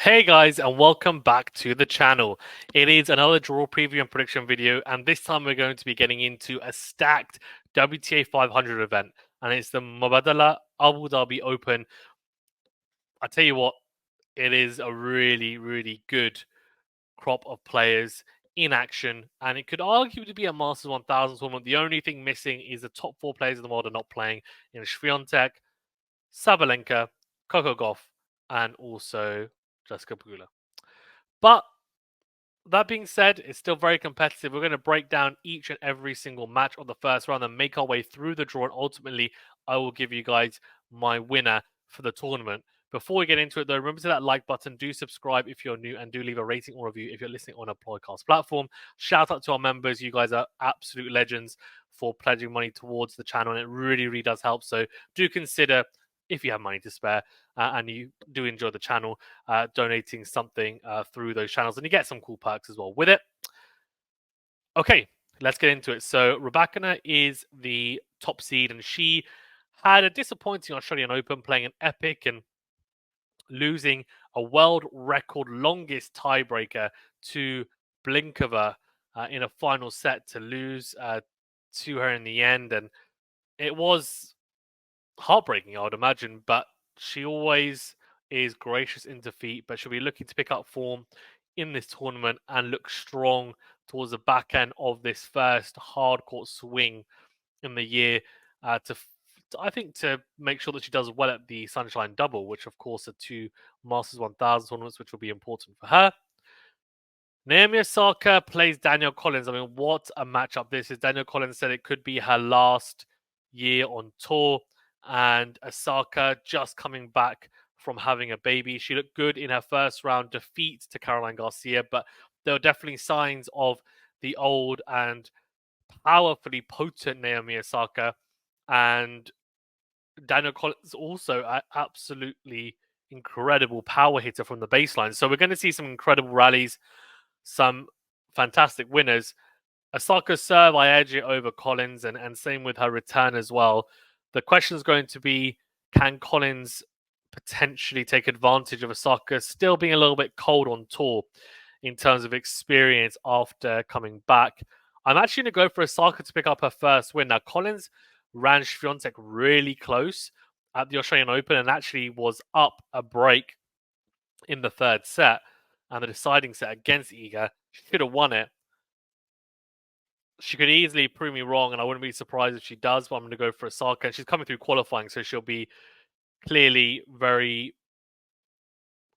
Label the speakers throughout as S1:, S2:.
S1: Hey guys, and welcome back to the channel. It is another draw preview and prediction video, and this time we're going to be getting into a stacked WTA 500 event, and it's the Mubadala Abu Dhabi Open. I tell you what, it is a really good crop of players in action, and it could arguably be a Masters 1000 tournament. The only thing missing is the top four players in the world are not playing in Swiatek, Sabalenka, Coco Gauff, and also Jessica Pegula. But that being said, it's still very competitive. We're going to break down each and every single match of the first round and make our way through the draw. And ultimately, I will give you guys my winner for the tournament. Before we get into it, though, remember to that like button. Do subscribe if you're new and do leave a rating or review if you're listening on a podcast platform. Shout out to our members. You guys are absolute legends for pledging money towards the channel, and it really does help. So do consider, if you have money to spare and you do enjoy the channel, donating something through those channels, and you get some cool perks as well with it. Okay, let's get into it. So Rybakina is the top seed, and she had a disappointing Australian Open, playing an epic and losing a world record longest tiebreaker to Blinkova in a final set to lose to her in the end. And it was heartbreaking, I would imagine, but she always is gracious in defeat, but she'll be looking to pick up form in this tournament and look strong towards the back end of this first hardcourt swing in the year I think to make sure that she does well at the Sunshine Double, which of course are two Masters 1000 tournaments, which will be important for her. Naomi Osaka plays Danielle Collins. I mean, what a matchup this is. Danielle Collins said it could be her last year on tour, and Osaka just coming back from having a baby. She looked good in her first round defeat to Caroline Garcia, but there were definitely signs of the old and powerfully potent Naomi Osaka, and Danielle Collins also an absolutely incredible power hitter from the baseline. So we're going to see some incredible rallies, some fantastic winners. Osaka's serve, I edge it over Collins, and same with her return as well. The question is going to be, can Collins potentially take advantage of Osaka still being a little bit cold on tour in terms of experience after coming back? I'm actually going to go for Osaka to pick up her first win. Now, Collins ran Swiatek really close at the Australian Open and actually was up a break in the third set and the deciding set against Iga. She could have won it. She could easily prove me wrong, and I wouldn't be surprised if she does, but I'm going to go for Osaka. She's coming through qualifying, so she'll be clearly very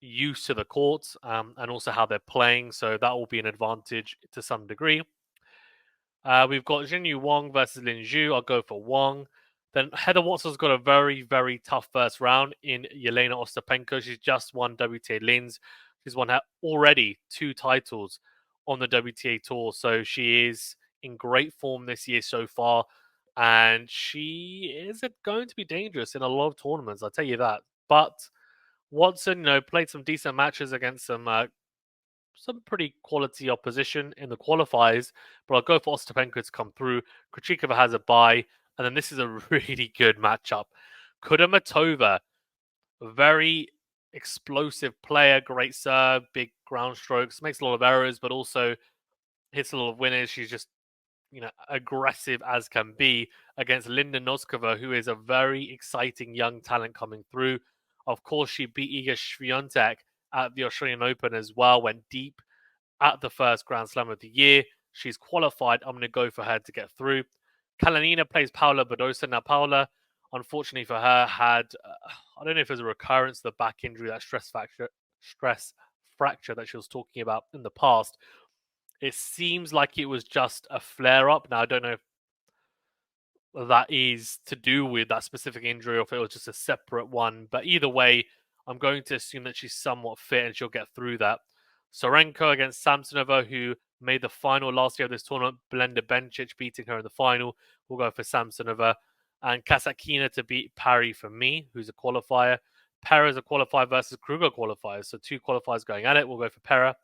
S1: used to the courts and also how they're playing, so that will be an advantage to some degree. We've got Jinyu Wang versus Lin Zhu. I'll go for Wang. Then Heather Watson's got a very tough first round in Yelena Ostapenko. She's just won WTA Linz. She's won already 2 titles on the WTA tour, so she is in great form this year so far, and she is going to be dangerous in a lot of tournaments, I'll tell you that. But Watson, played some decent matches against some pretty quality opposition in the qualifiers, but I'll go for Ostapenko to come through. Krejcikova has a bye, and then this is a really good matchup. Kudermetova, very explosive player, great serve, big ground strokes, makes a lot of errors, but also hits a lot of winners. She's just, aggressive as can be against Linda Noskova, who is a very exciting young talent coming through. Of course, she beat Iga Swiatek at the Australian Open as well, went deep at the first Grand Slam of the year. She's qualified. I'm going to go for her to get through. Kalinina plays Paula Badosa. Now, Paula, unfortunately for her, had, I don't know if it was a recurrence of the back injury, that stress fracture that she was talking about in the past. It seems like it was just a flare-up. Now, I don't know if that is to do with that specific injury or if it was just a separate one. But either way, I'm going to assume that she's somewhat fit and she'll get through that. Sorenko against Samsonova, who made the final last year of this tournament. Belinda Bencic beating her in the final. We'll go for Samsonova. And Kasatkina to beat Parry for me, who's a qualifier. Pera is a qualifier versus Kruger qualifiers. So 2 qualifiers going at it. We'll go for Pera.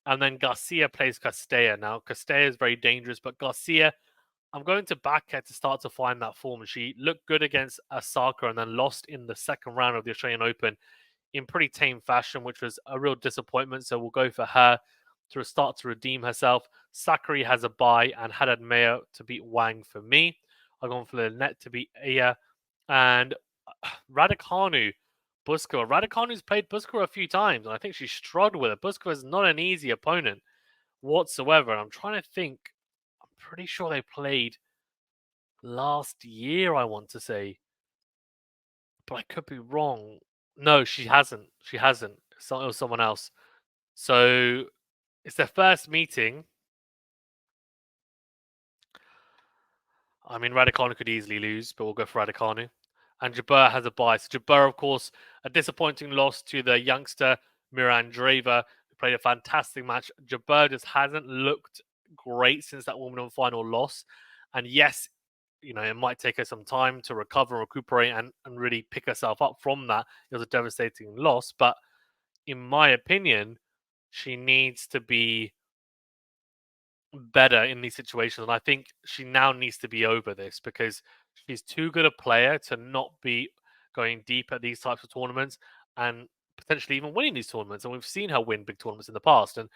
S1: And then Garcia plays Castella. Now, Castella is very dangerous, but Garcia, I'm going to back her to start to find that form. She looked good against Osaka and then lost in the second round of the Australian Open in pretty tame fashion, which was a real disappointment. So we'll go for her to start to redeem herself. Sakari has a bye and Haddad Mayo to beat Wang for me. I've gone for the net to beat Aya. And Raducanu, Buskova. Raducanu's played Buskova a few times, and I think she struggled with it. Buskova is not an easy opponent whatsoever. And I'm trying to think. I'm pretty sure they played last year, I want to say. But I could be wrong. No, she hasn't. She hasn't. It was someone else. So it's their first meeting. I mean, Raducanu could easily lose, but we'll go for Raducanu. And Jabeur has a bye. So Jabeur, of course, a disappointing loss to the youngster Mirandreva, who played a fantastic match. Jabeur just hasn't looked great since that Wimbledon final loss. And yes, it might take her some time to recover and recuperate and really pick herself up from that. It was a devastating loss. But in my opinion, she needs to be better in these situations. And I think she now needs to be over this because she's too good a player to not be going deep at these types of tournaments and potentially even winning these tournaments. And we've seen her win big tournaments in the past. And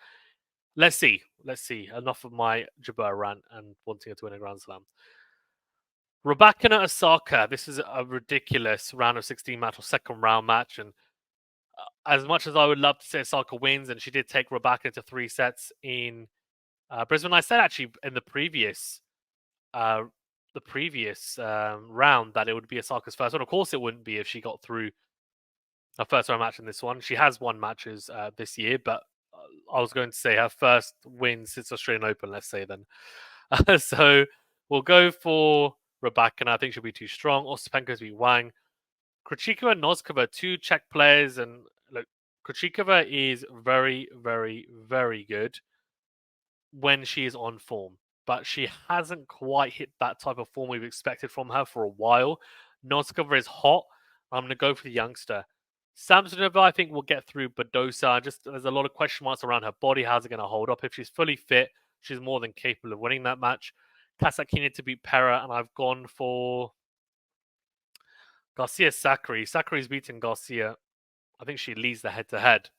S1: let's see. Enough of my Jabeur rant and wanting her to win a Grand Slam. Rybakina Osaka. This is a ridiculous round of 16 match or second round match. And as much as I would love to say Osaka wins, and she did take Rybakina to 3 sets in Brisbane. I said actually in the previous round that it would be Osaka's first one. Of course, it wouldn't be if she got through her first round match in this one. She has won matches this year, but I was going to say her first win since Australian Open. Let's say then. So we'll go for Rybakina. I think she'll be too strong. Ostapenko's beat Wang. Krejcikova and Noskova, 2 Czech players, and look, Krejcikova is very, very, very good when she is on form, but she hasn't quite hit that type of form we've expected from her for a while. Noskova is hot. I'm going to go for the youngster. Samsonova, I think, will get through Badosa. Just there's a lot of question marks around her body. How's it going to hold up? If she's fully fit, she's more than capable of winning that match. Kasatkina to beat Pera, and I've gone for Garcia Sakari. Sakari's beaten Garcia. I think she leads the head-to-head.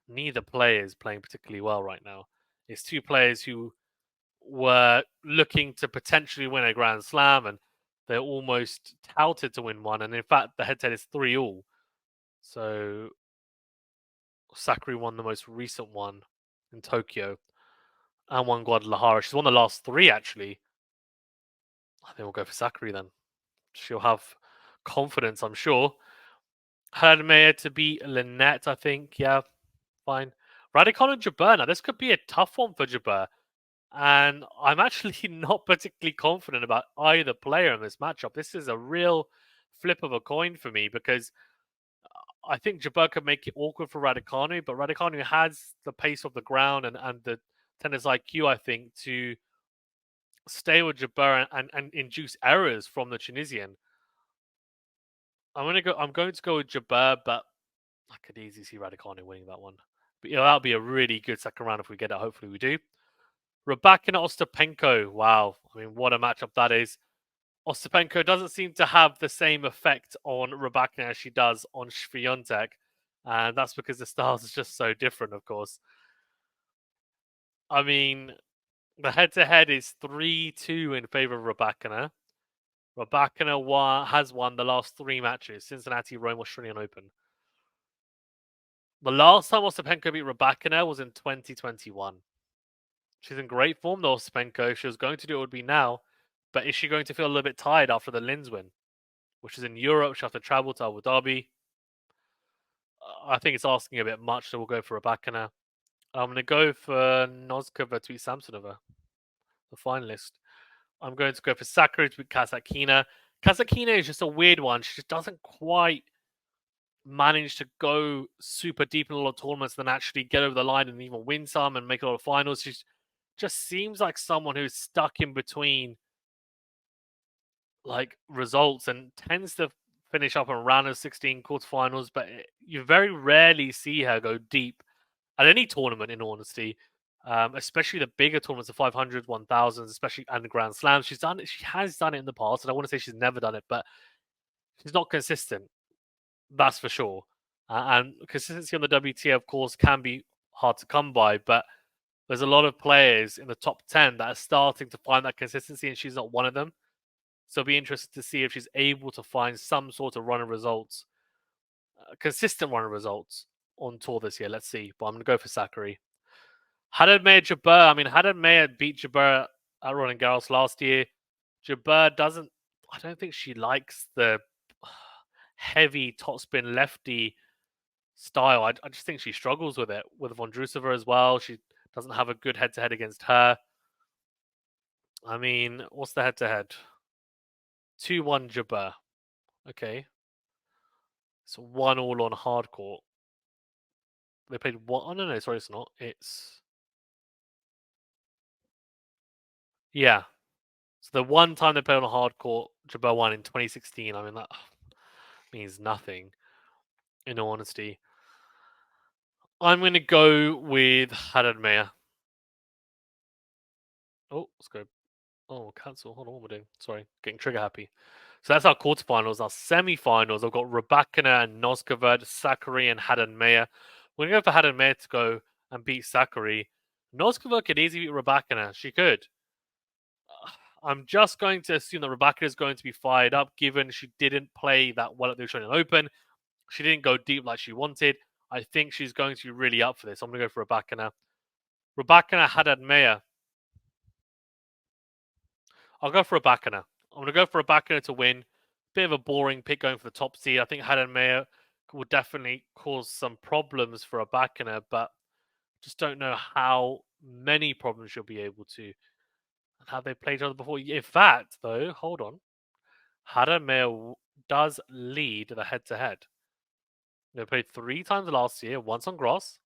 S1: Neither player is playing particularly well right now. It's 2 players who were looking to potentially win a Grand Slam, and they're almost touted to win one. And in fact, the head-to-head is 3-3. So Sakari won the most recent one in Tokyo and won Guadalajara. She's won the last 3, actually. I think we'll go for Sakari then. She'll have confidence, I'm sure. Hermea to beat Lynette, I think. Yeah, fine. Raducanu and Jabeur. Now, this could be a tough one for Jabeur. And I'm actually not particularly confident about either player in this matchup. This is a real flip of a coin for me because I think Jabeur could make it awkward for Raducanu, but Raducanu has the pace of the ground and the tennis IQ, I think, to stay with Jabeur and induce errors from the Tunisian. I'm going to go with Jabeur, but I could easily see Raducanu winning that one. But that'll be a really good second round if we get it. Hopefully we do. Rybakina Ostapenko. Wow. I mean, what a matchup that is. Ostapenko doesn't seem to have the same effect on Rybakina as she does on Swiatek. And that's because the styles is just so different, of course. I mean, the head-to-head is 3-2 in favor of Rybakina. Rybakina has won the last 3 matches: Cincinnati, Rome, Australian Open. The last time Ostapenko beat Rybakina was in 2021. She's in great form, though, Ostapenko. If she was going to do it, would be now. But is she going to feel a little bit tired after the Linz win, which is in Europe? She'll have to travel to Abu Dhabi. I think it's asking a bit much, so we'll go for Rybakina. I'm going to go for Noskova to beat Samsonova, the finalist. I'm going to go for Sakura to beat Kasatkina. Kasatkina is just a weird one. She just doesn't quite manage to go super deep in a lot of tournaments and then actually get over the line and even win some and make a lot of finals. She just seems like someone who's stuck in between like results and tends to finish up in round of 16 quarterfinals, but you very rarely see her go deep at any tournament, in honesty. Especially the bigger tournaments, the 500, 1000s, especially and the Grand Slams. She has done it in the past, and I want to say she's never done it, but she's not consistent. That's for sure. And consistency on the WTA, of course, can be hard to come by, but there's a lot of players in the top 10 that are starting to find that consistency, and she's not one of them. So it'll be interesting to see if she's able to find some sort of run of results, consistent run of results on tour this year. Let's see. But I'm going to go for Sakari. Haddad Mayer Jabeur. I mean, Haddad Mayer beat Jabeur at Roland Garros last year. Jabeur doesn't. I don't think she likes the heavy topspin lefty style. I just think she struggles with it with Vondrousova as well. She doesn't have a good head-to-head against her. I mean, what's the head-to-head? 2-1 Jabeur. Okay. It's 1-1 on hard court. They played one. Oh, no, sorry, it's not. It's. Yeah. So the one time they played on a hard court, Jabeur won in 2016. I mean, that means nothing, in all honesty. I'm going to go with Haddad Mayer. Oh, let's go. Oh, cancel. Hold on, what am I doing? Sorry, getting trigger happy. So that's our quarterfinals. Our semi-finals, I've got Rybakina and Noskova, Sakari and Haddad Mayer. We're going to go for Haddad Mayer to go and beat Sakari. Noskova could easily beat Rybakina. She could. I'm just going to assume that Rybakina is going to be fired up, given she didn't play that well at the Australian Open. She didn't go deep like she wanted. I think she's going to be really up for this. I'm going to go for Rybakina. Rybakina, Haddad Mayer. I'll go for Rybakina. I'm going to go for Rybakina to win. Bit of a boring pick going for the top seed. I think Haddad Mayer will definitely cause some problems for Rybakina, but just don't know how many problems she'll be able to. And have they played each other before? In fact, though, hold on. Haddad Mayer does lead the head-to-head. They played 3 times last year, once on grass,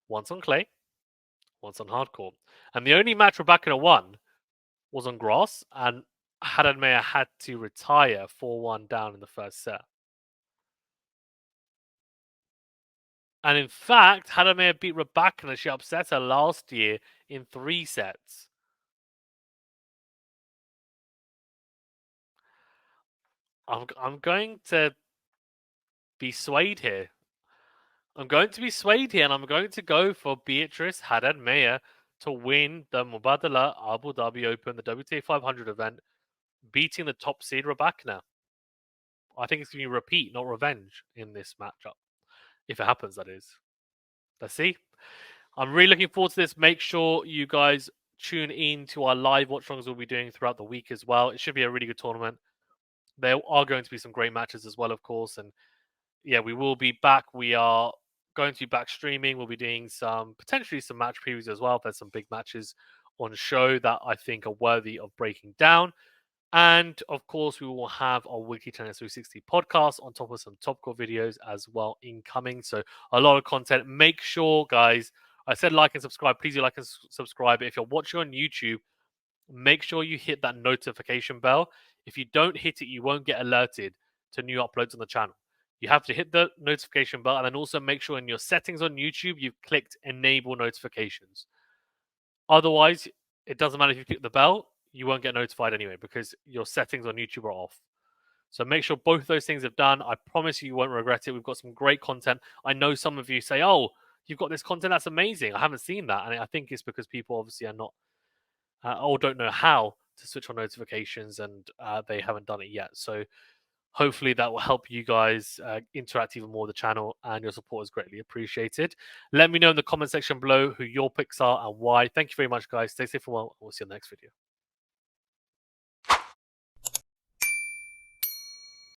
S1: once on clay, once on hard court. And the only match Rybakina won was on grass, and Haddad Mayer had to retire 4-1 down in the first set. And in fact, Haddad Mayer beat Rybakina. She upset her last year in 3 sets. I'm going to be swayed here. I'm going to be swayed here, and I'm going to go for Beatrice Haddad Mayer to win the Mubadala Abu Dhabi Open, the WTA 500 event, beating the top seed Rybakina. I think it's going to be repeat, not revenge, in this matchup. If it happens, that is. Let's see. I'm really looking forward to this. Make sure you guys tune in to our live watch-alongs we'll be doing throughout the week as well. It should be a really good tournament. There are going to be some great matches as well, of course. And yeah, we will be back. We are going to be back streaming. We'll be doing potentially some match previews as well. There's some big matches on show that I think are worthy of breaking down. And of course, we will have our weekly Tennis 360 podcast on top of some topical videos as well incoming. So a lot of content. Make sure, guys, I said like and subscribe. Please do like and subscribe. If you're watching on YouTube, make sure you hit that notification bell. If you don't hit it, you won't get alerted to new uploads on the channel. You have to hit the notification bell, and then also make sure in your settings on YouTube, you've clicked enable notifications. Otherwise, it doesn't matter if you click the bell, you won't get notified anyway because your settings on YouTube are off. So make sure both those things have done. I promise you won't regret it. We've got some great content. I know some of you say, oh, you've got this content. That's amazing. I haven't seen that. And I think it's because people obviously are not or don't know how to switch on notifications and they haven't done it yet. So hopefully that will help you guys interact even more with the channel, and your support is greatly appreciated. Let me know in the comment section below who your picks are and why. Thank you very much, guys. Stay safe and well. We'll see you in the next video.